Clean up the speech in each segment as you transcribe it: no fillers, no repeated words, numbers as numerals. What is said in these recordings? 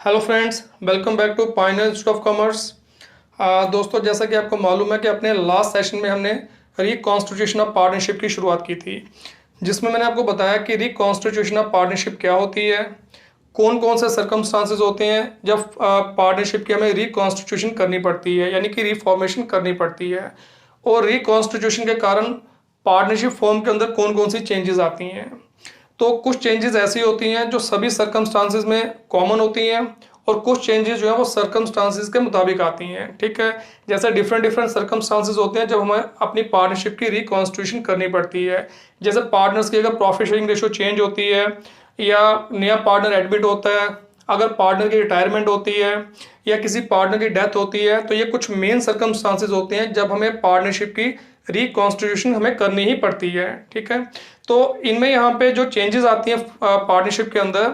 Hello friends, welcome back to Pioneer Institute of Commerce. दोस्तों, जैसा कि आपको मालूम है कि अपने लास्ट सेशन में हमने रिकॉन्स्टिट्यूशन ऑफ पार्टनरशिप की शुरुआत की थी, जिसमें मैंने आपको बताया कि रिकॉन्स्टिट्यूशन ऑफ पार्टनरशिप क्या होती है, कौन कौन से सर्कमस्टांसेस होते हैं जब पार्टनरशिप की हमें रिकॉन्स्टिट्यूशन करनी पड़ती है, यानी कि रिफॉर्मेशन करनी पड़ती है, और रिकॉन्स्टिट्यूशन के कारण पार्टनरशिप फॉर्म के अंदर कौन कौन सी चेंजेस आती हैं। तो कुछ चेंजेस ऐसी होती हैं जो सभी सर्कमस्टांसेस में कॉमन होती हैं, और कुछ चेंजेस जो है वो सर्कमस्टांसेस के मुताबिक आती हैं। ठीक है, जैसे डिफरेंट डिफरेंट सर्कमस्टांसेस होते हैं जब हमें अपनी पार्टनरशिप की रिकॉन्स्टिट्यूशन करनी पड़ती है। जैसे पार्टनर्स की अगर प्रॉफिट शेयरिंग रेशो चेंज होती है, या नया पार्टनर एडमिट होता है, अगर पार्टनर की रिटायरमेंट होती है, या किसी पार्टनर की डेथ होती है, तो ये कुछ मेन सर्कमस्टांसेस होते हैं जब हमें पार्टनरशिप की रिकॉन्स्टिट्यूशन हमें करनी ही पड़ती है। ठीक है, तो इनमें यहाँ पे जो चेंजेस आती हैं पार्टनरशिप के अंदर,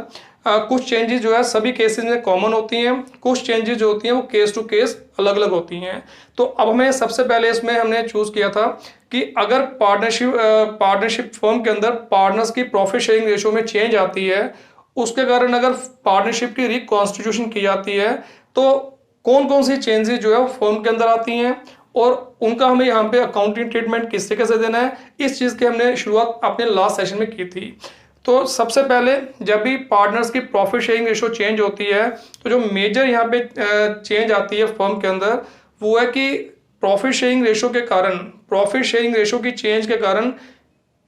कुछ चेंजेस जो है सभी केसेस में कॉमन होती हैं, कुछ चेंजेस जो होती हैं वो केस टू केस अलग अलग होती हैं। तो अब हमें सबसे पहले इसमें हमने चूज किया था कि अगर पार्टनरशिप फर्म के अंदर पार्टनर्स की प्रॉफिट शेयरिंग रेशो में चेंज आती है, उसके कारण अगर पार्टनरशिप की रिकॉन्स्टिट्यूशन की जाती है, तो कौन कौन सी चेंजेस जो है वो फर्म के अंदर आती हैं, और उनका हमें यहाँ पे अकाउंटिंग ट्रीटमेंट किस तरीके से देना है, इस चीज़ की हमने शुरुआत अपने लास्ट सेशन में की थी। तो सबसे पहले जब भी पार्टनर्स की प्रॉफिट शेयरिंग रेशो चेंज होती है, तो जो मेजर यहाँ पे चेंज आती है फर्म के अंदर, वो है कि प्रॉफिट शेयरिंग रेशो की चेंज के कारण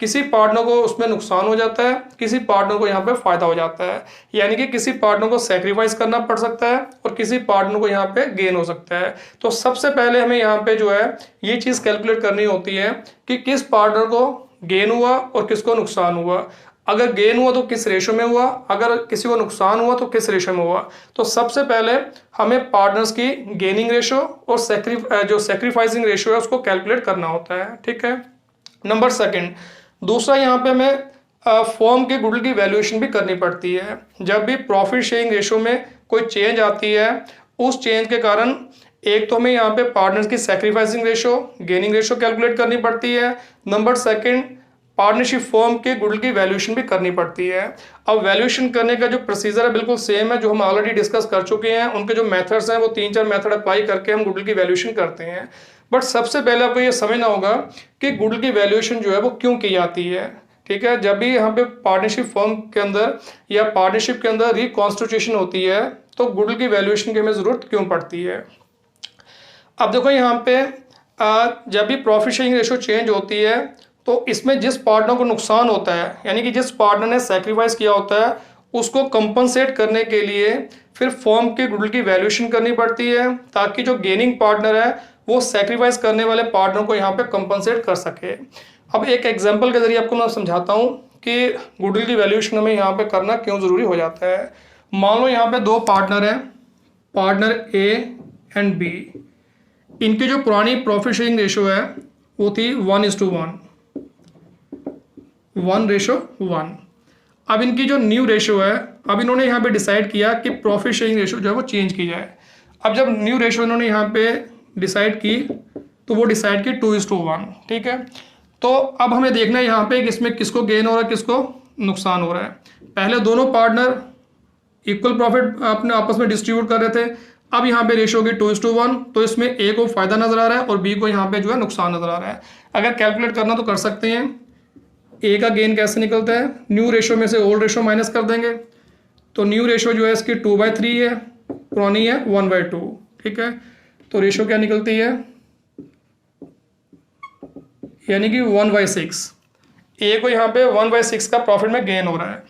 किसी पार्टनर को उसमें नुकसान हो जाता है, किसी पार्टनर को यहाँ पे फायदा हो जाता है। यानी कि किसी पार्टनर को सेक्रीफाइस करना पड़ सकता है और किसी पार्टनर को यहाँ पे गेन हो सकता है। तो सबसे पहले हमें यहाँ पे जो है ये चीज़ कैलकुलेट करनी होती है कि किस पार्टनर को गेन हुआ और किसको नुकसान हुआ। अगर गेन हुआ तो किस रेशो में हुआ, अगर किसी को नुकसान हुआ तो किस रेशो में हुआ। तो सबसे पहले हमें पार्टनर्स की गेनिंग रेशो और जो सेक्रीफाइसिंग रेशो है उसको कैलकुलेट करना होता है। ठीक है, नंबर सेकेंड, दूसरा यहाँ पे हमें फर्म के गुडविल की वैल्यूएशन भी करनी पड़ती है। जब भी प्रॉफिट शेयरिंग रेशो में कोई चेंज आती है, उस चेंज के कारण एक तो हमें यहाँ पे पार्टनर्स की sacrificing ratio, gaining ratio calculate करनी पड़ती है। नंबर सेकंड, पार्टनरशिप फर्म के गुडविल की वैल्यूएशन भी करनी पड़ती है। अब वैल्यूएशन करने का जो प्रोसीजर है बिल्कुल सेम है जो हम ऑलरेडी डिस्कस कर चुके हैं। उनके जो मेथड्स हैं वो 3-4 मेथड अप्लाई करके हम गुडविल की वैल्यूएशन करते हैं। बट सबसे पहले आपको ये समझना होगा कि गुडविल की वैल्यूएशन जो है वो क्यों की जाती है। ठीक है, जब भी यहाँ पे पार्टनरशिप फर्म के अंदर या पार्टनरशिप के अंदर रिकॉन्स्टिट्यूशन होती है, तो गुडविल की वैल्यूएशन की हमें जरूरत क्यों पड़ती है। अब देखो यहाँ पे जब भी प्रॉफिट शेयरिंग रेशो चेंज होती है, तो इसमें जिस पार्टनर को नुकसान होता है, यानी कि जिस पार्टनर ने सैक्रिफाइस किया होता है, उसको कंपनसेट करने के लिए फिर फर्म के गुडविल की वैल्यूएशन करनी पड़ती है, ताकि जो गेनिंग पार्टनर है वो सैक्रिफाइस करने वाले पार्टनर को यहाँ पे कंपनसेट कर सके। अब एक एग्जांपल के जरिए आपको मैं समझाता हूँ कि गुडविल की वैल्यूएशन हमें यहाँ पे करना क्यों ज़रूरी हो जाता है। मान लो यहाँ पे दो पार्टनर हैं, पार्टनर ए एंड बी। इनकी जो पुरानी प्रॉफिट शेयरिंग रेशो है वो थी 1:1, 1:1। अब इनकी जो न्यू रेशो है, अब इन्होंने यहाँ पे डिसाइड किया कि प्रॉफिट शेयरिंग रेशो जो है वो चेंज की जाए। अब जब न्यू रेशो इन्होंने यहाँ पे डिसाइड की, तो वो डिसाइड की 2:1। ठीक है, तो अब हमें देखना है यहाँ पे कि इसमें किसको गेन हो रहा है, किसको नुकसान हो रहा है। पहले दोनों पार्टनर इक्वल प्रॉफिट अपने आपस में डिस्ट्रीब्यूट कर रहे थे। अब यहाँ पे रेशो होगी 2:1, तो इसमें ए को फायदा नजर आ रहा है और बी को यहाँ पे जो है नुकसान नजर आ रहा है। अगर कैलकुलेट करना तो कर सकते हैं। ए का गेन कैसे निकलता है, न्यू रेशो में से ओल्ड रेशो माइनस कर देंगे, तो न्यू रेशो जो है इसकी 2/3 है, पुरानी है 1/2। ठीक है, तो रेशो क्या निकलती है, यानी कि 1/6। ए को यहाँ पे 1/6 का प्रॉफिट में गेन हो रहा है,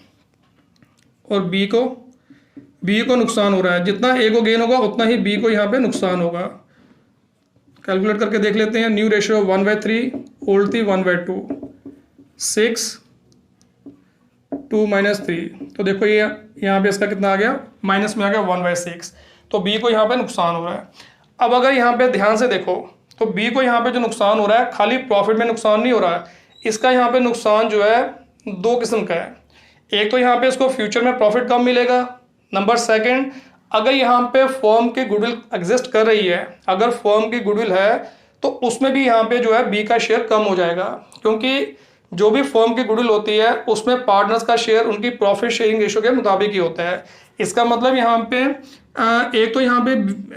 और बी को नुकसान हो रहा है। जितना ए को गेन होगा उतना ही बी को यहाँ पे नुकसान होगा। कैलकुलेट करके देख लेते हैं। न्यू रेशो 1/3, ओल्ड थी 1/2, 6, 2 - 3, तो देखो ये यहाँ पे इसका कितना आ गया, माइनस में आ गया 1/6। तो बी को यहाँ पे नुकसान हो रहा है। अब अगर यहाँ पे ध्यान से देखो, तो बी को यहाँ पे जो नुकसान हो रहा है, खाली प्रॉफिट में नुकसान नहीं हो रहा है, इसका यहाँ पे नुकसान जो है दो किस्म का है। एक तो यहाँ पे इसको फ्यूचर में प्रॉफिट कम मिलेगा। नंबर सेकंड, अगर यहाँ पे फर्म की गुडविल एग्जिस्ट कर रही है, अगर फर्म की गुडविल है, तो उसमें भी यहाँ पे जो है बी का शेयर कम हो जाएगा, क्योंकि जो भी फर्म की गुडविल होती है उसमें पार्टनर्स का शेयर उनकी प्रॉफिट शेयरिंग रेशो के मुताबिक ही होता है। इसका मतलब यहाँ पे एक तो यहाँ पे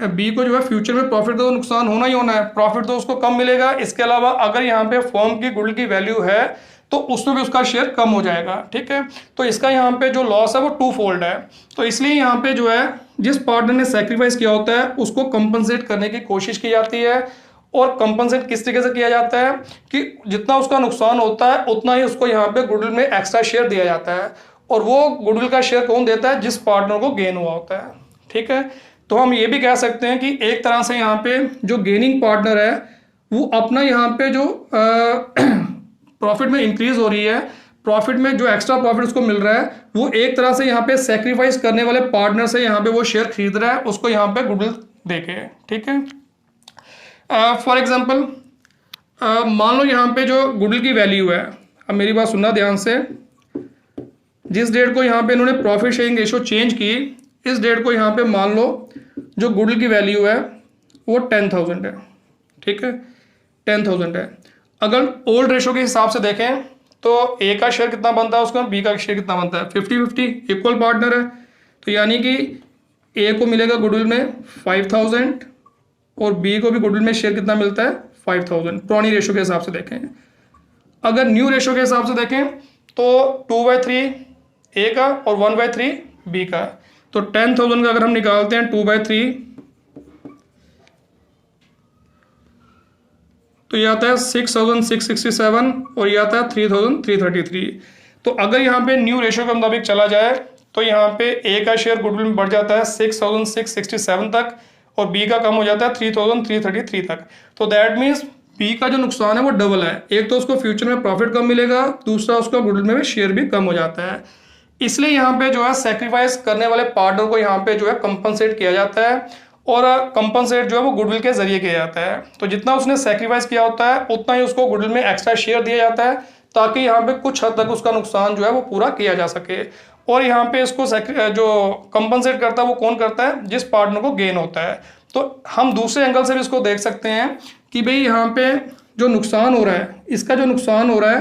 बी को जो है फ्यूचर में प्रॉफिट तो नुकसान होना ही होना है, प्रॉफिट तो उसको कम मिलेगा। इसके अलावा अगर यहाँ पे फर्म की गुडविल की वैल्यू है तो उसमें भी उसका शेयर कम हो जाएगा, ठीक है। तो इसका यहाँ पे जो लॉस है वो टू फोल्ड है। तो इसलिए यहाँ पे जो है जिस पार्टनर ने सेक्रीफाइस किया होता है उसको कंपनसेट करने की कोशिश की जाती है। और कंपनसेट किस तरीके से किया जाता है कि जितना उसका नुकसान होता है उतना ही उसको यहाँ पे गुडविल में एक्स्ट्रा शेयर दिया जाता है। और वो गुडविल का शेयर कौन देता है? जिस पार्टनर को गेन हुआ होता है, ठीक है। तो हम ये भी कह सकते हैं कि एक तरह से यहाँ पे जो गेनिंग पार्टनर है वो अपना यहाँ पे जो प्रॉफिट में इंक्रीज हो रही है, प्रॉफिट में जो एक्स्ट्रा प्रॉफिट उसको मिल रहा है वो एक तरह से यहाँ पे सेक्रीफाइस करने वाले पार्टनर से यहाँ पे वो शेयर खरीद रहा है उसको यहाँ पे गुडविल देके, ठीक है। फॉर एग्जाम्पल मान लो यहाँ पे जो गुडविल की वैल्यू है, अब मेरी बात सुनना ध्यान से, जिस डेट को यहाँ पे इन्होंने प्रॉफिट शेयरिंग रेशो चेंज की, इस डेट को यहाँ पे मान लो जो गुडविल की वैल्यू है वो 10,000 है, ठीक है, 10,000 है। अगर ओल्ड रेशो के हिसाब से देखें तो ए का शेयर कितना बनता है उसका, बी का शेयर कितना बनता है, 50-50 इक्वल पार्टनर है। तो यानी कि ए को मिलेगा गुडविल में 5,000 और बी को भी गुडविल में शेयर कितना मिलता है 5,000, पुरानी रेशो के हिसाब से देखें। अगर न्यू रेशो के हिसाब से देखें तो 2/3 ए का और 1/3 बी का। तो 10,000 का अगर हम निकालते हैं 2/3 तो ये आता है 6,667 और ये आता है 3,333। तो अगर यहाँ पे न्यू रेशो के मुताबिक चला जाए तो यहाँ पे ए का शेयर गुडविल में बढ़ जाता है 6,667 तक और बी का कम हो जाता है 3,333 तक। तो दैट मीन्स बी का जो नुकसान है वो डबल है, एक तो उसको फ्यूचर में प्रॉफिट कम मिलेगा, दूसरा उसका गुडविल में भी शेयर भी कम हो जाता है। इसलिए यहाँ पे जो है सेक्रीफाइस करने वाले पार्टनर को यहाँ पे जो है कंपनसेट किया जाता है और कंपनसेट जो है वो गुडविल के जरिए किया जाता है। तो जितना उसने सेक्रीफाइस किया होता है उतना ही उसको गुडविल में एक्स्ट्रा शेयर दिया जाता है ताकि यहाँ पे कुछ हद तक उसका नुकसान जो है वो पूरा किया जा सके। और यहाँ पे इसको जो कंपनसेट करता है वो कौन करता है? जिस पार्टनर को गेन होता है। तो हम दूसरे एंगल से भी इसको देख सकते हैं कि भाई यहाँ पे जो नुकसान हो रहा है, इसका जो नुकसान हो रहा है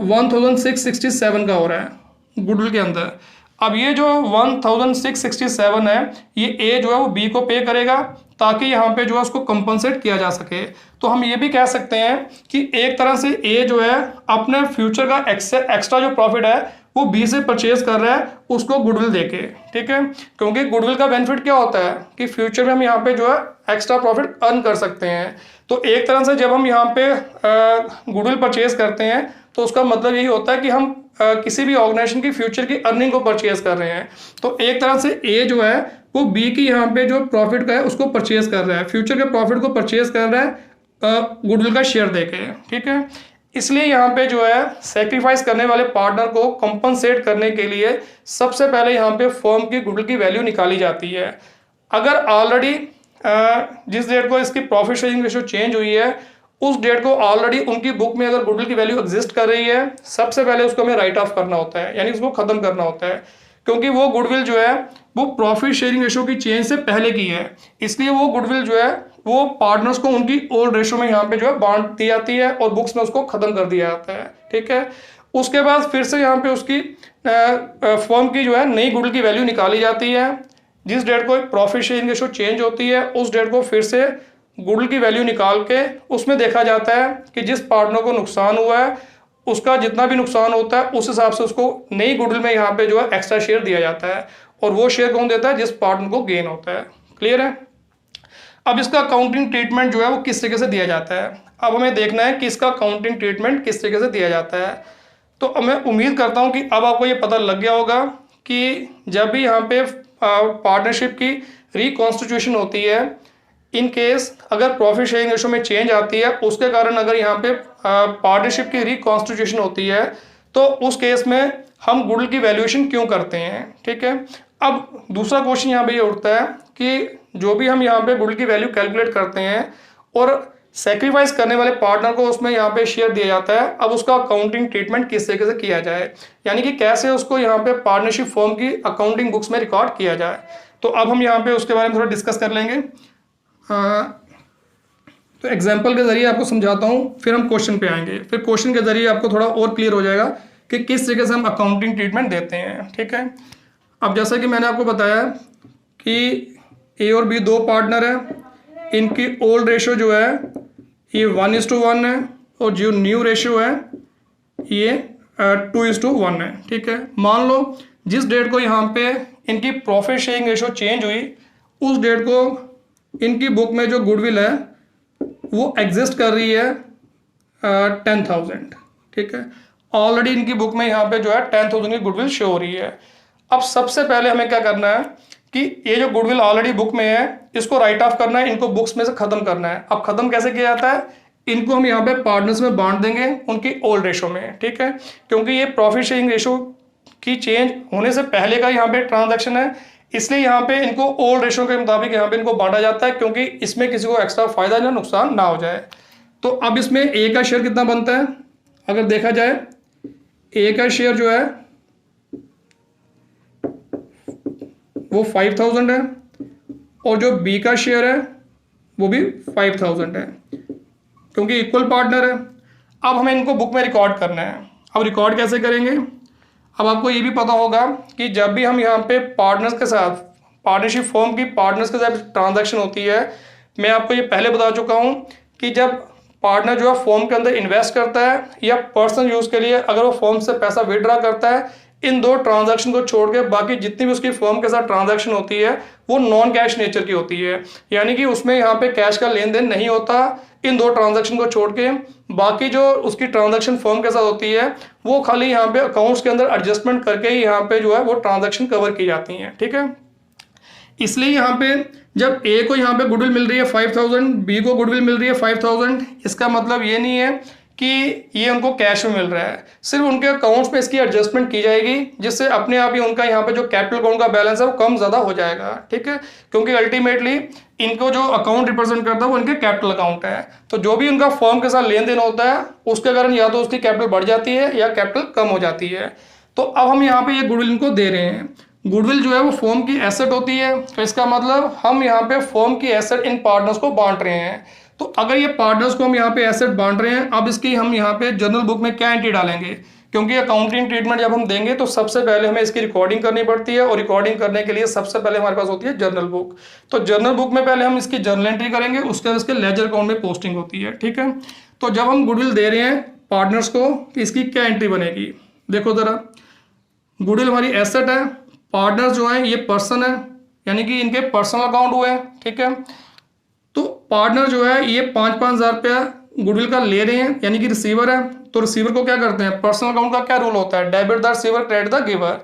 1,667 का हो रहा है गुडविल के अंदर। अब ये जो 1,667 है ये ए जो है वो बी को पे करेगा ताकि यहाँ पे जो है उसको कंपनसेट किया जा सके। तो हम ये भी कह सकते हैं कि एक तरह से ए जो है अपने फ्यूचर का एक्स्ट्रा जो प्रॉफिट है वो बी से परचेज कर रहा है उसको गुडविल देके, ठीक है। क्योंकि गुडविल का बेनिफिट क्या होता है कि फ्यूचर में हम यहाँ पे जो है एक्स्ट्रा प्रॉफिट अर्न कर सकते हैं। तो एक तरह से जब हम यहाँ पे गुडविल परचेज करते हैं तो उसका मतलब यही होता है कि हम किसी भी ऑर्गेनाइजेशन की फ्यूचर की अर्निंग को परचेज कर रहे हैं। तो एक तरह से ए जो है वो बी की यहाँ पे जो प्रॉफिट का है उसको परचेज कर रहा है, फ्यूचर के प्रॉफिट को परचेज कर रहा है गुडविल का शेयर देके, ठीक है। इसलिए यहाँ पे जो है सेक्रीफाइस करने वाले पार्टनर को कंपनसेट करने के लिए सबसे पहले यहाँ पे फर्म की गुडविल की वैल्यू निकाली जाती है। अगर ऑलरेडी जिस डेट को इसकी प्रॉफिट शेयरिंग रेशो चेंज हुई है उस डेट को ऑलरेडी उनकी बुक में अगर गुडविल की वैल्यू एग्जिस्ट कर रही है, सबसे पहले उसको हमें राइट ऑफ करना होता है, यानी उसको खत्म करना होता है। क्योंकि वो गुडविल जो है वो प्रॉफिट शेयरिंग रेशो की चेंज से पहले की है, इसलिए वो गुडविल जो है वो पार्टनर्स को उनकी ओल्ड रेशो में यहाँ पे जो है बांट दी जाती है और बुक्स में उसको खत्म कर दिया जाता है, ठीक है। उसके बाद फिर से यहाँ पे उसकी फर्म की जो है नई गुडविल की वैल्यू निकाली जाती है। जिस डेट को प्रॉफिट शेयरिंग रेशो चेंज होती है उस डेट को फिर से गुडविल की वैल्यू निकाल के उसमें देखा जाता है कि जिस पार्टनर को नुकसान हुआ है उसका जितना भी नुकसान होता है उस हिसाब से उसको नई गुडविल में यहाँ पे जो है एक्स्ट्रा शेयर दिया जाता है। और वो शेयर कौन देता है? जिस पार्टनर को गेन होता है। क्लियर है? अब इसका अकाउंटिंग ट्रीटमेंट जो है वो किस तरीके से दिया जाता है। अब हमें देखना है कि इसका अकाउंटिंग ट्रीटमेंट किस तरीके से दिया जाता है। तो मैं उम्मीद करता हूँ कि अब आपको ये पता लग गया होगा कि जब भी यहाँ पे पार्टनरशिप की रिकॉन्स्टिट्यूशन होती है, इन केस अगर प्रॉफिट शेयरिंग रेशो में चेंज आती है उसके कारण अगर यहाँ पे पार्टनरशिप की रिकॉन्स्टिट्यूशन होती है तो उस केस में हम गुडविल की वैल्यूएशन क्यों करते हैं, ठीक है। अब दूसरा क्वेश्चन यहाँ पे ये उठता है कि जो भी हम यहाँ पे गुडविल की वैल्यू कैलकुलेट करते हैं और सेक्रीफाइस करने वाले पार्टनर को उसमें यहाँ पे शेयर दिया जाता है, अब उसका अकाउंटिंग ट्रीटमेंट किस तरीके से किया जाए, यानी कि कैसे उसको यहाँ पे पार्टनरशिप फर्म की अकाउंटिंग बुक्स में रिकॉर्ड किया जाए। तो अब हम यहाँ पे उसके बारे में थोड़ा डिस्कस कर लेंगे। तो एग्जाम्पल के जरिए आपको समझाता हूँ, फिर हम क्वेश्चन पे आएंगे, फिर क्वेश्चन के जरिए आपको थोड़ा और क्लियर हो जाएगा कि किस तरीके से हम अकाउंटिंग ट्रीटमेंट देते हैं, ठीक है। अब जैसा कि मैंने आपको बताया कि ए और बी दो पार्टनर हैं, इनकी ओल्ड रेशो जो है ये 1:1 है और जो न्यू रेशो है ये 2:1 है। ठीक है, मान लो जिस डेट को यहाँ पे इनकी प्रॉफिट शेयरिंग रेशो चेंज हुई उस डेट को इनकी बुक में जो गुडविल है वो एग्जिस्ट कर रही है 10,000। ठीक है, ऑलरेडी इनकी बुक में यहाँ पे जो है 10,000 की गुडविल शो हो रही है। अब सबसे पहले हमें क्या करना है कि ये जो गुडविल ऑलरेडी बुक में है इसको राइट ऑफ करना है, इनको बुक्स में से खत्म करना है। अब खत्म कैसे किया जाता है, इनको हम यहाँ पे पार्टनर्स में बांट देंगे उनकी ओल्ड रेशो में। ठीक है, क्योंकि ये प्रॉफिट शेयरिंग रेशो की चेंज होने से पहले का यहाँ पे ट्रांजैक्शन है, इसलिए यहाँ पे इनको ओल्ड रेशो के मुताबिक यहाँ पे इनको बांटा जाता है, क्योंकि इसमें किसी को एक्स्ट्रा फायदा या नुकसान ना हो जाए। तो अब इसमें ए का शेयर कितना बनता है, अगर देखा जाए ए का शेयर जो है वो 5,000 है और जो बी का शेयर है वो भी 5,000 है, क्योंकि इक्वल पार्टनर है। अब हमें इनको बुक में रिकॉर्ड करना है। अब रिकॉर्ड कैसे करेंगे, अब आपको ये भी पता होगा कि जब भी हम यहाँ पे पार्टनर्स के साथ पार्टनरशिप फॉर्म की पार्टनर्स के साथ ट्रांजैक्शन होती है, मैं आपको ये पहले बता चुका हूँ कि जब पार्टनर जो है फॉर्म के अंदर इन्वेस्ट करता है या पर्सनल यूज़ के लिए अगर वो फॉर्म से पैसा विड्रॉ करता है, इन दो ट्रांजैक्शन को छोड़ के बाकी जितनी भी उसकी फर्म के साथ ट्रांजैक्शन होती है वो नॉन कैश नेचर की होती है, यानी कि उसमें यहाँ पे कैश का लेन देन नहीं होता। इन दो ट्रांजैक्शन को छोड़ के बाकी जो उसकी ट्रांजैक्शन फर्म के साथ होती है वो खाली यहाँ पे अकाउंट्स के अंदर एडजस्टमेंट करके ही यहाँ पे जो है वो ट्रांजैक्शन कवर की जाती हैं। ठीक है, इसलिए यहाँ पे जब ए को यहाँ पे गुडविल मिल रही है 5,000, बी को गुडविल मिल रही है 5,000, इसका मतलब ये नहीं है कि ये उनको कैश में मिल रहा है, सिर्फ उनके अकाउंट्स में इसकी एडजस्टमेंट की जाएगी जिससे अपने आप ही उनका यहाँ पे जो कैपिटल अकाउंट का बैलेंस है वो कम ज़्यादा हो जाएगा। ठीक है, क्योंकि अल्टीमेटली इनको जो अकाउंट रिप्रेजेंट करता है वो इनके कैपिटल अकाउंट है, तो जो भी उनका फर्म के साथ लेन देन होता है उसके कारण या तो उसकी कैपिटल बढ़ जाती है या कैपिटल कम हो जाती है। तो अब हम यहाँ पे ये गुडविल इनको दे रहे हैं। गुडविल जो है वो फर्म की एसेट होती है, तो इसका मतलब हम यहाँ पे फर्म की एसेट इन पार्टनर्स को बांट रहे हैं। तो अगर ये पार्टनर्स को हम यहाँ पे एसेट बांट रहे हैं, अब इसकी हम यहाँ पे जर्नल बुक में क्या एंट्री डालेंगे, क्योंकि अकाउंटिंग ट्रीटमेंट जब हम देंगे तो सबसे पहले हमें इसकी रिकॉर्डिंग करनी पड़ती है और रिकॉर्डिंग करने के लिए सबसे पहले हमारे पास होती है जर्नल बुक। तो जर्नल बुक में पहले हम इसकी जर्नल एंट्री करेंगे, उसके बाद इसके लेजर अकाउंट में पोस्टिंग होती है। ठीक है, तो जब हम गुडविल दे रहे हैं पार्टनर्स को, इसकी क्या एंट्री बनेगी, देखो जरा, गुडविल हमारी एसेट है, पार्टनर जो है ये पर्सन है, यानी कि इनके पर्सनल अकाउंट हुए हैं। ठीक है, तो पार्टनर जो है ये 5-5 हज़ार रुपया गुडविल का ले रहे हैं, यानी कि रिसीवर है, तो रिसीवर को क्या करते हैं, पर्सनल अकाउंट का क्या रूल होता है, debit the receiver credit the giver,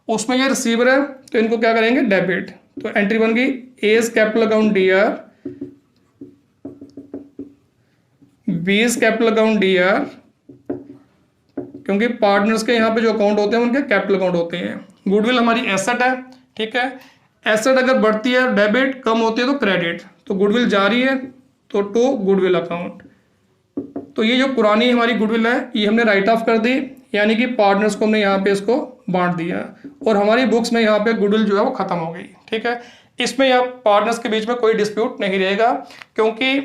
उसमें ये रिसीवर है तो इनको क्या करेंगे डेबिट। तो एंट्री बन गई as capital account DR, B's capital account DR, क्योंकि पार्टनर्स के यहाँ पे जो अकाउंट होते हैं उनके कैपिटल अकाउंट होते हैं। गुडविल हमारी एसेट है। ठीक है, एसेट अगर बढ़ती है डेबिट, कम होती है तो क्रेडिट, तो गुडविल जा रही है तो टू गुडविल अकाउंट। तो ये जो पुरानी हमारी गुडविल है ये हमने राइट ऑफ कर दी, यानी कि पार्टनर्स को हमने यहाँ पे इसको बांट दिया और हमारी बुक्स में यहाँ पे गुडविल जो है वो खत्म हो गई। ठीक है, इसमें या पार्टनर्स के बीच में कोई डिस्प्यूट नहीं रहेगा, क्योंकि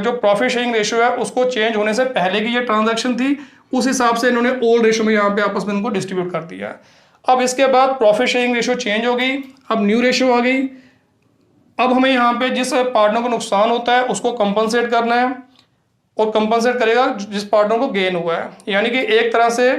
जो प्रॉफिट शेयरिंग रेशियो है उसको चेंज होने से पहले की ये ट्रांजैक्शन थी, उस हिसाब से इन्होंने ओल्ड रेशियो में यहाँ पे आपस में इनको डिस्ट्रीब्यूट कर दिया। अब इसके बाद प्रॉफिट शेयरिंग रेशियो चेंज हो गई, अब न्यू रेशियो आ गई। अब हमें यहाँ पे जिस पार्टनर को नुकसान होता है उसको कंपनसेट करना है और कंपनसेट करेगा जिस पार्टनर को गेन हुआ है, यानी कि एक तरह से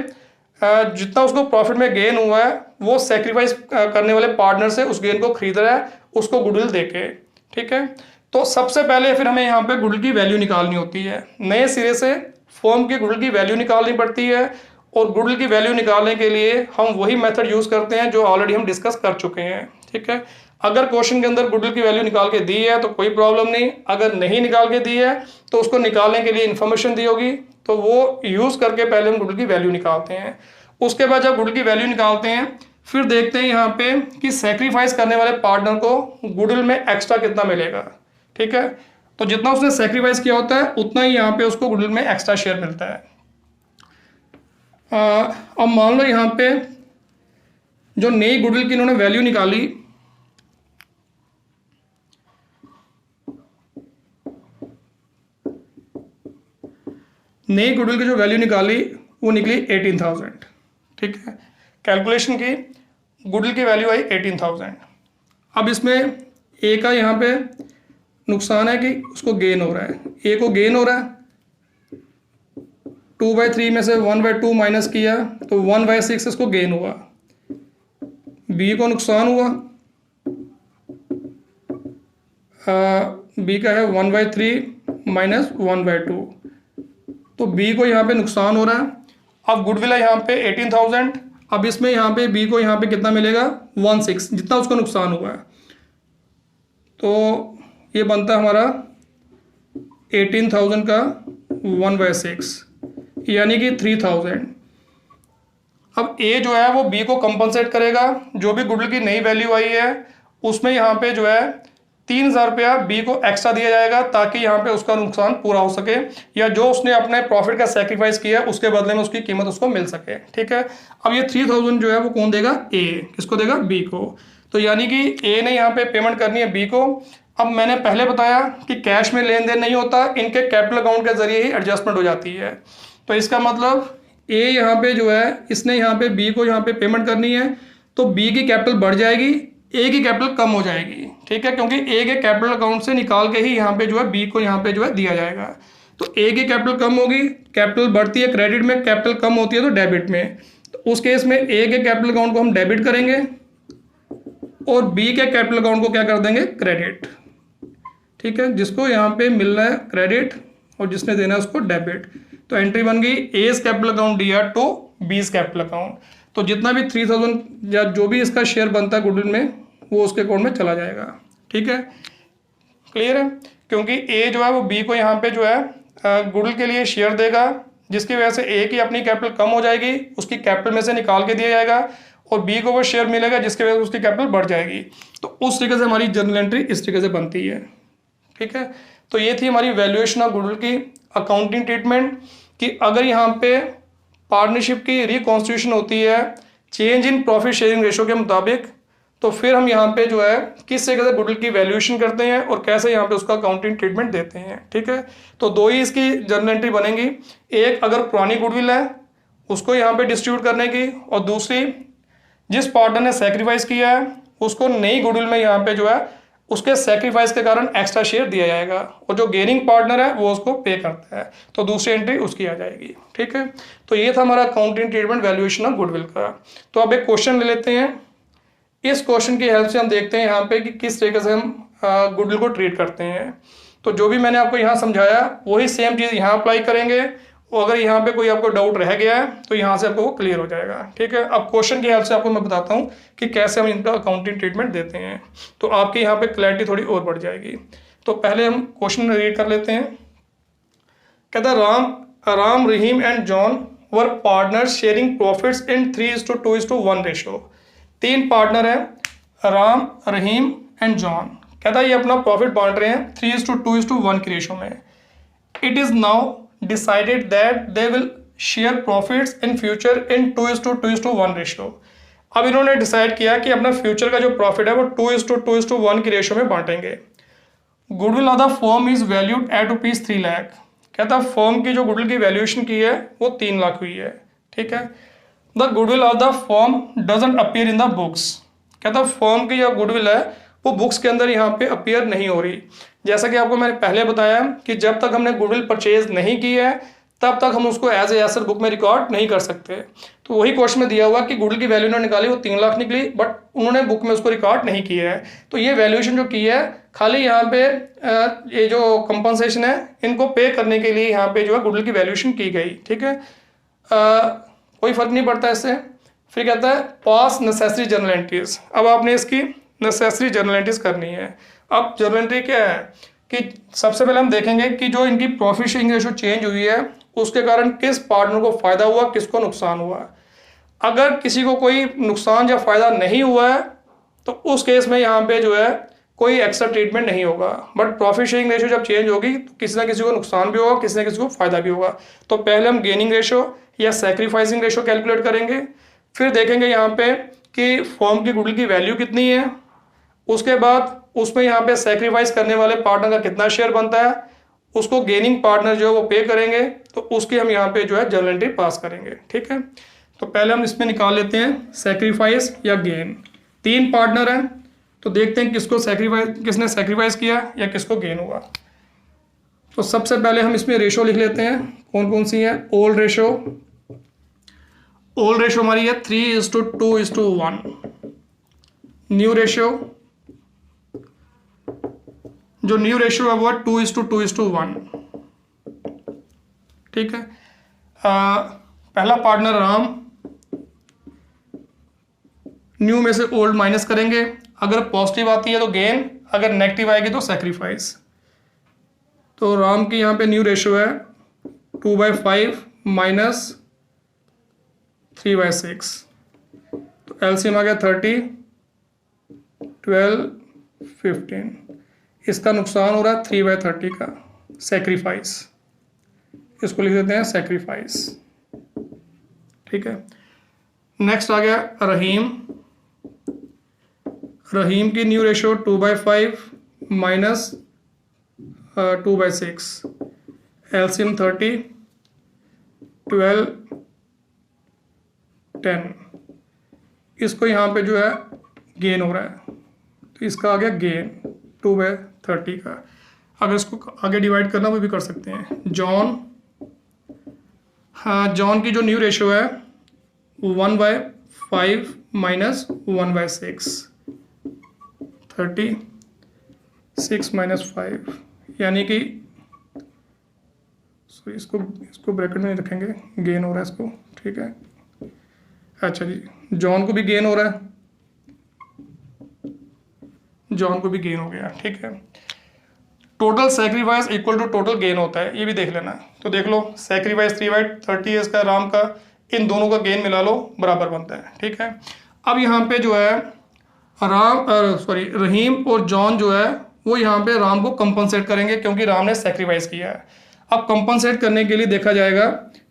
जितना उसको प्रॉफिट में गेन हुआ है वो सेक्रीफाइस करने वाले पार्टनर से उस गेन को खरीद रहा है उसको गुडविल देके। ठीक है, तो सबसे पहले फिर हमें यहाँ पे गुडविल की वैल्यू निकालनी होती है, नए सिरे से फर्म की गुडविल की वैल्यू निकालनी पड़ती है, और गुडविल की वैल्यू निकालने के लिए हम वही मेथड यूज करते हैं जो ऑलरेडी हम डिस्कस कर चुके हैं। ठीक है, अगर क्वेश्चन के अंदर गुडविल की वैल्यू निकाल के दी है तो कोई प्रॉब्लम नहीं, अगर नहीं निकाल के दी है तो उसको निकालने के लिए इन्फॉर्मेशन दी होगी, तो वो यूज करके पहले हम गुडविल की वैल्यू निकालते हैं। उसके बाद जब गुडविल की वैल्यू निकालते हैं फिर देखते हैं यहाँ पे कि सेक्रीफाइस करने वाले पार्टनर को गुडविल में एक्स्ट्रा कितना मिलेगा। ठीक है, तो जितना उसने सेक्रीफाइस किया होता है उतना ही यहाँ पे उसको गुडविल में एक्स्ट्रा शेयर मिलता है। अब मान लो यहाँ पे जो नई गुडविल की इन्होंने वैल्यू निकाली, नई गुडविल की जो वैल्यू निकाली वो निकली 18,000। ठीक है, कैलकुलेशन की गुडविल की वैल्यू आई 18,000। अब इसमें ए का यहाँ पे नुकसान है कि उसको गेन हो रहा है, ए को गेन हो रहा है, 2/3 में से 1/2 माइनस किया तो 1/6 इसको गेन हुआ। बी को नुकसान हुआ, बी का है 1/3 माइनस 1/2, तो बी को यहाँ पे नुकसान हो रहा है। अब गुडविल है यहाँ पे 18,000, अब इसमें यहाँ पे बी को यहाँ पे कितना मिलेगा 16, जितना उसको नुकसान हुआ है, तो ये बनता है हमारा 18,000 का 1/6 यानी कि 3,000। अब ए जो है वो बी को कंपनसेट करेगा, जो भी गुडविल की नई वैल्यू आई है उसमें यहाँ पे जो है 3,000 रुपया बी को एक्स्ट्रा दिया जाएगा ताकि यहाँ पे उसका नुकसान पूरा हो सके, या जो उसने अपने प्रॉफिट का सेक्रीफाइस किया उसके बदले में उसकी कीमत उसको मिल सके। ठीक है, अब ये 3,000 जो है वो कौन देगा, ए। किसको देगा, बी को। तो यानी कि ए ने यहाँ पे पेमेंट करनी है बी को। अब मैंने पहले बताया कि कैश में लेन देन नहीं होता, इनके कैपिटल अकाउंट के जरिए ही एडजस्टमेंट हो जाती है। तो इसका मतलब ए यहाँ पे जो है इसने यहाँ पे बी को यहाँ पे पेमेंट करनी है, तो बी की कैपिटल बढ़ जाएगी, ए की कैपिटल कम हो जाएगी। ठीक है, क्योंकि ए के कैपिटल अकाउंट से निकाल के ही यहाँ पे जो है बी को यहाँ पे जो है दिया जाएगा। तो ए की कैपिटल कम होगी, कैपिटल बढ़ती है क्रेडिट में, कैपिटल कम होती है तो डेबिट में। तो उस केस में ए के कैपिटल अकाउंट को हम डेबिट करेंगे और बी के कैपिटल अकाउंट को क्या कर देंगे, क्रेडिट। ठीक है, जिसको यहाँ पे मिलना है क्रेडिट और जिसने देना है उसको डेबिट। तो एंट्री बन गई एज कैपिटल अकाउंट दिया टू बीज कैपिटल अकाउंट। तो जितना भी 3,000 या जो भी इसका शेयर बनता है गुडविल में वो उसके अकाउंट में चला जाएगा। ठीक है, क्लियर है, क्योंकि ए जो है वो बी को यहाँ पे जो है गुडविल के लिए शेयर देगा, जिसकी वजह से ए की अपनी कैपिटल कम हो जाएगी, उसकी कैपिटल में से निकाल के दिया जाएगा, और बी को वो शेयर मिलेगा जिसकी वजह से उसकी कैपिटल बढ़ जाएगी। तो उस तरीके से हमारी जर्नल एंट्री इस तरीके से बनती है। ठीक है, तो ये थी हमारी वैल्यूएशन ऑफ गुडविल की अकाउंटिंग ट्रीटमेंट, कि अगर यहाँ पे पार्टनरशिप की रिकॉन्स्टिट्यूशन होती है change in profit sharing ratio के मुताबिक, तो फिर हम यहाँ पे जो है किस तरीके से गुडविल की वैल्यूएशन करते हैं और कैसे यहाँ पे उसका अकाउंटिंग ट्रीटमेंट देते हैं। ठीक है, तो दो ही इसकी जर्नल एंट्री बनेंगी, एक अगर पुरानी गुडविल है उसको यहाँ पे डिस्ट्रीब्यूट करने की, और दूसरी जिस पार्टनर ने सेक्रीफाइस किया है उसको नई गुडविल में यहाँ पे जो है उसके सेक्रीफाइस के कारण एक्स्ट्रा शेयर दिया जाएगा, और जो गेनिंग पार्टनर है वो उसको पे करता है, तो दूसरी एंट्री उसकी आ जाएगी। ठीक है, तो ये था हमारा accounting treatment valuation of goodwill का। तो अब एक क्वेश्चन ले लेते हैं, इस क्वेश्चन की हेल्प से हम देखते हैं यहाँ पे कि किस तरीके से हम गुडविल को ट्रीट करते हैं। तो जो भी मैंने आपको यहाँ समझाया वही सेम चीज़ यहाँ अप्लाई करेंगे, और अगर यहाँ पे कोई आपको डाउट रह गया है तो यहाँ से आपको वो क्लियर हो जाएगा। ठीक है, अब क्वेश्चन की हेल्प से आपको मैं बताता हूँ कि कैसे हम इनका अकाउंटिंग ट्रीटमेट देते हैं, तो आपकी यहाँ पे क्लैरिटी थोड़ी और बढ़ जाएगी। तो पहले हम क्वेश्चन रीड कर लेते हैं। कहता है Ram Rahim and John were partners sharing profits in 3:2:1 ratio. 3 partner हैं, राम, रहीम एंड जॉन। कहता है ये अपना प्रॉफिट बांट रहे हैं 3:2:1 की रेशो में। It is now decided that they will share profits in future in 2:2:1 ratio. अब इन्होंने डिसाइड किया कि अपना फ्यूचर का जो प्रॉफिट है वो 2:2:1 की रेशो में बांटेंगे। Goodwill of the firm is valued at ₹3 lakh. कहता फर्म की जो गुडविल की वैल्यूएशन की है वो 3 लाख हुई है। ठीक है, the goodwill of the firm doesn't appear in the books. कहता फर्म की जो गुडविल है वो बुक्स के अंदर यहाँ पे अपीयर नहीं हो रही। जैसा कि आपको मैंने पहले बताया कि जब तक हमने गुडविल परचेज नहीं की है तब तक हम उसको एज ए एसेट बुक में रिकॉर्ड नहीं कर सकते। तो वही क्वेश्चन में दिया हुआ कि गुडविल की वैल्यू उन्होंने निकाली वो 3 लाख निकली, बट उन्होंने बुक में उसको रिकॉर्ड नहीं किया है। तो ये वैल्यूएशन जो की है खाली यहाँ पे ये जो कंपनसेशन है इनको पे करने के लिए यहाँ पे जो है गुडविल की वैल्यूएशन की गई। ठीक है, कोई फर्क नहीं पड़ता इससे। फिर कहता है पास नेसेसरी जर्नल एंट्रीज। अब आपने इसकी नेसेसरी जर्नल एंट्रीज करनी है। अब जर्नल एंट्री क्या है कि सबसे पहले हम देखेंगे कि जो इनकी प्रॉफिट शेयरिंग रेशो चेंज हुई है उसके कारण किस पार्टनर को फायदा हुआ, किसको नुकसान हुआ। अगर किसी को कोई नुकसान या फायदा नहीं हुआ है तो उस केस में यहाँ पे जो है कोई एक्स्ट्रा ट्रीटमेंट नहीं होगा, बट प्रॉफिट शेयरिंग रेशो जब चेंज होगी तो किसी ना किसी को नुकसान भी होगा, किसी ना किसी को फायदा भी होगा। तो पहले हम गेनिंग रेशो या सैक्रिफाइसिंग रेशो कैलकुलेट करेंगे, फिर देखेंगे यहाँ पे कि फर्म की गुडविल की वैल्यू कितनी है, उसके बाद उसमें यहाँ पे सैक्रिफाइस करने वाले पार्टनर का कितना शेयर बनता है, उसको गेनिंग पार्टनर जो है वो पे करेंगे, तो उसकी हम यहाँ पे जो है जर्नल एंट्री पास करेंगे। ठीक है, तो पहले हम इसमें निकाल लेते हैं सेक्रीफाइस या गेन। 3 पार्टनर हैं तो देखते हैं किसने सेक्रीफाइस किया या किसको गेन हुआ। तो सबसे पहले हम इसमें रेशो लिख लेते हैं, कौन कौन सी है। ओल्ड रेशो हमारी है 3:2:1। न्यू रेशो, जो न्यू रेशो है वो है 2:2:1। ठीक है। पहला पार्टनर राम, न्यू में से ओल्ड माइनस करेंगे, अगर पॉजिटिव आती है तो गेन, अगर नेगेटिव आएगी तो सेक्रीफाइस। तो राम की यहाँ पे न्यू रेशो है 2/5 माइनस 3/6। तो एलसीएम आ गया 30, 12, 15। इसका नुकसान हो रहा है 3/30 का, सेक्रीफाइस। इसको लिख देते हैं सेक्रीफाइस। ठीक है। नेक्स्ट आ गया रहीम की न्यू रेशो 2/5 माइनस 2/6। एलसीएम 30, 12, 10। इसको यहाँ पे जो है गेन हो रहा है, तो इसका आ गया गेन 2/30 का। अगर इसको आगे डिवाइड करना वो भी कर सकते हैं। जॉन की जो न्यू रेशो है 1/5 माइनस 1/6। 36 माइनस 5, यानी कि इसको ब्रैकेट में नहीं रखेंगे, गेन हो रहा है इसको। ठीक है। अच्छा जी, जॉन को भी गेन हो रहा है, जॉन को भी गेन हो गया। ठीक है। Total sacrifice equal to total gain होता है, ये भी देख लेना। तो देख लो, सेक्रीफाइस 3/30 है इसका, राम का, इन दोनों का गेन मिला लो, बराबर बनता है। ठीक है। अब यहाँ पे जो है रहीम और जॉन जो है वो यहाँ पे राम को कंपनसेट करेंगे, क्योंकि राम ने सेक्रीफाइस किया है। अब कंपनसेट करने के लिए देखा जाएगा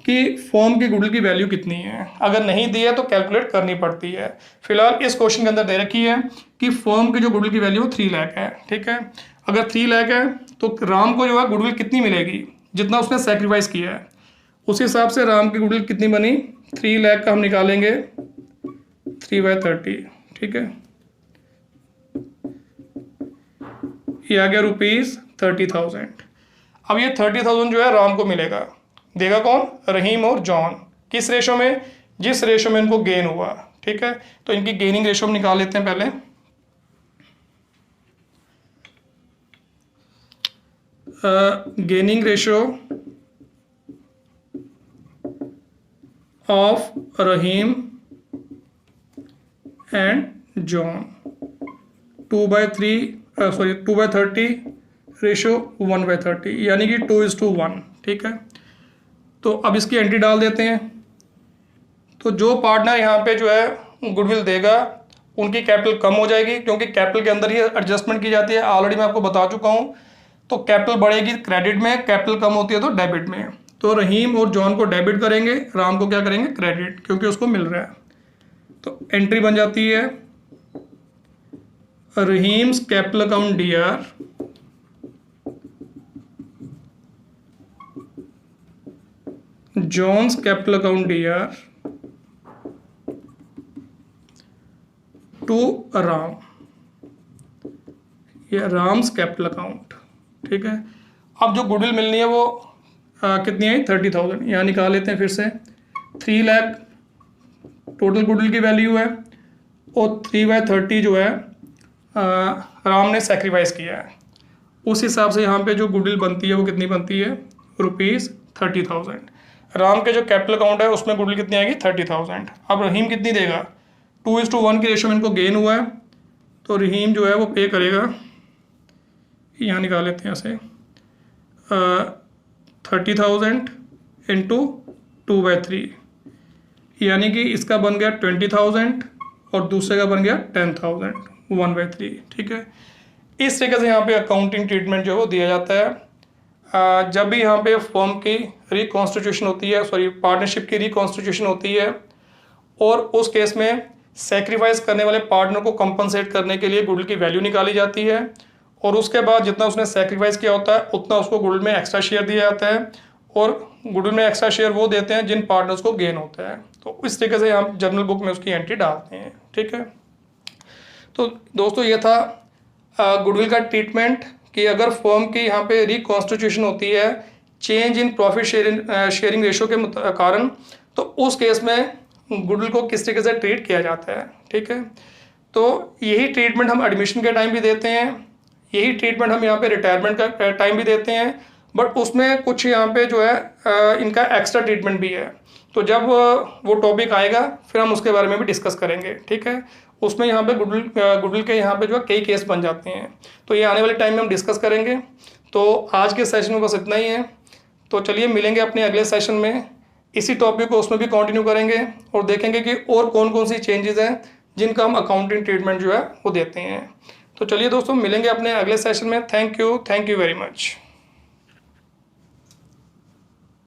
कि फॉर्म की गुडविल की वैल्यू कितनी है। अगर नहीं दी है तो कैलकुलेट करनी पड़ती है। फिलहाल इस क्वेश्चन के अंदर दे रखी है कि फॉर्म की जो गुडविल की वैल्यू 3 लाख है। ठीक है। अगर 3 लाख है तो राम को जो है गुडविल कितनी मिलेगी, जितना उसने सेक्रीफाइस किया है, उस हिसाब से राम की गुडविल कितनी बनी। 3 लाख का हम निकालेंगे 3/30। ठीक है। ये आ गया ₹30,000। अब ये 30,000 जो है राम को मिलेगा, देगा कौन, रहीम और जॉन। किस रेशो में, जिस रेशो में इनको गेन हुआ। ठीक है। तो इनकी गेनिंग रेशो हम निकाल लेते हैं पहले। Gaining ratio of Rahim and John 2/30 ratio 1/30, यानी कि 2:1। ठीक है। तो अब इसकी एंट्री डाल देते हैं। तो जो पार्टनर यहाँ पे जो है गुडविल देगा उनकी कैपिटल कम हो जाएगी, क्योंकि कैपिटल के अंदर ही एडजस्टमेंट की जाती है। ऑलरेडी मैं आपको बता चुका हूँ। तो कैपिटल बढ़ेगी क्रेडिट में, कैपिटल कम होती है तो डेबिट में। तो रहीम और जॉन को डेबिट करेंगे, राम को क्या करेंगे, क्रेडिट, क्योंकि उसको मिल रहा है। तो एंट्री बन जाती है Rahim's capital account DR John's capital account DR टू राम, या राम्स कैपिटल अकाउंट। ठीक है। अब जो गुडविल मिलनी है वो कितनी है, 30,000। यहाँ निकाल लेते हैं फिर से। 3 लाख टोटल गुडविल की वैल्यू है, और 3/30 जो है राम ने सेक्रीफाइस किया है। उस हिसाब से यहाँ पे जो गुडविल बनती है वो कितनी बनती है, ₹30,000। राम के जो कैपिटल अकाउंट है उसमें गुडविल कितनी आएगी, 30,000। अब रहीम कितनी देगा, 2:1 की रेशो में इनको गेन हुआ है, तो रहीम जो है वो पे करेगा, यहाँ निकाल लेते हैं ऐसे, 30,000 इंटू 2/3, यानी कि इसका बन गया 20,000 और दूसरे का बन गया 10,000, 1/3। ठीक है। इस तरीके से यहाँ पे अकाउंटिंग ट्रीटमेंट जो है वो दिया जाता है। जब भी यहाँ पे फर्म की रिकॉन्स्टिट्यूशन होती है, पार्टनरशिप की रिकॉन्स्टिट्यूशन होती है, और उस केस में सेक्रीफाइस करने वाले पार्टनर को कंपनसेट करने के लिए गुडविल की वैल्यू निकाली जाती है, और उसके बाद जितना उसने सेक्रीफाइस किया होता है उतना उसको गुडविल में एक्स्ट्रा शेयर दिया जाता है, और गुडविल में एक्स्ट्रा शेयर वो देते हैं जिन पार्टनर्स को गेन होता है। तो इस तरीके से हम जर्नल बुक में उसकी एंट्री डालते हैं। ठीक है, तो दोस्तों ये था गुडविल का ट्रीटमेंट कि अगर फर्म की यहाँ पे रिकॉन्स्टिट्यूशन होती है change in profit sharing ratio के कारण, तो उस केस में गुडविल को किस तरीके से ट्रीट किया जाता है। ठीक है, तो यही ट्रीटमेंट हम एडमिशन के टाइम भी देते हैं, यही ट्रीटमेंट हम यहाँ पे रिटायरमेंट का टाइम भी देते हैं, बट उसमें कुछ यहाँ पे जो है इनका एक्स्ट्रा ट्रीटमेंट भी है। तो जब वो टॉपिक आएगा फिर हम उसके बारे में भी डिस्कस करेंगे। ठीक है, उसमें यहाँ पे गुडविल के यहाँ पे जो है कई केस बन जाते हैं, तो ये आने वाले टाइम में हम डिस्कस करेंगे। तो आज के सेशन में बस इतना ही है। तो चलिए मिलेंगे अपने अगले सेशन में, इसी टॉपिक को उसमें भी कंटिन्यू करेंगे और देखेंगे कि और कौन कौन सी चेंजेस हैं जिनका हम अकाउंटिंग ट्रीटमेंट जो है वो देते हैं। तो चलिए दोस्तों मिलेंगे अपने अगले सेशन में। Thank you very much.